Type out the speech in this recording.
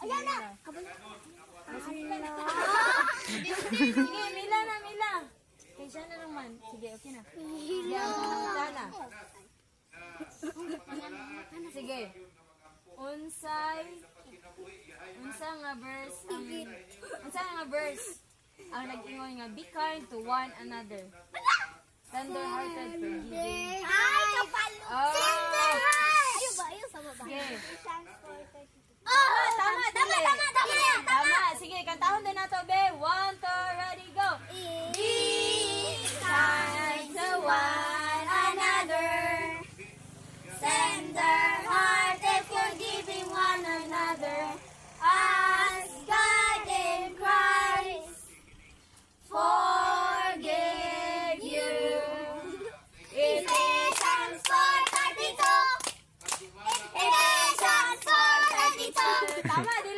Ayan na. Sige, Mila na, Mila. Okay, siya na naman. Sige, okay na. Sige, Tana. Sige. Unsa nga verse ang nag-ingon nga be kind to one another. Tender-hearted, forgiving. Ay, kapalo. Oh. Ayaw ba? Ayaw sama ba? Sige. Tama. Tama. Sige, kantahon din nato, be. 1, 2, ready, go. Be kind to one another. Tender-hearted, forgiving one another. As God in Christ forgive you. Ephesians 4:32. Ephesians 4:32. Tama, di